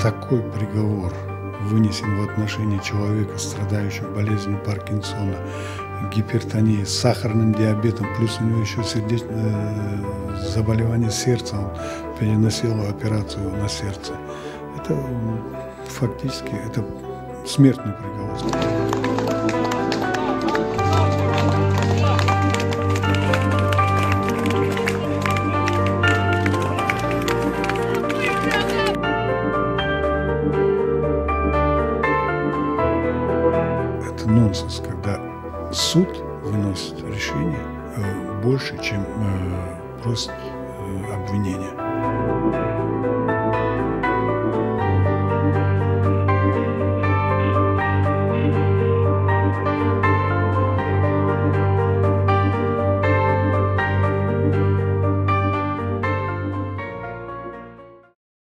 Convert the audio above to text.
такой приговор вынесен в отношении человека, страдающего болезнью Паркинсона, гипертонией, сахарным диабетом, плюс у него еще заболевание сердца, он переносил операцию на сердце. Это фактически это смертный приговор. Это нонсенс, когда суд выносит решение больше, чем просит обвинение.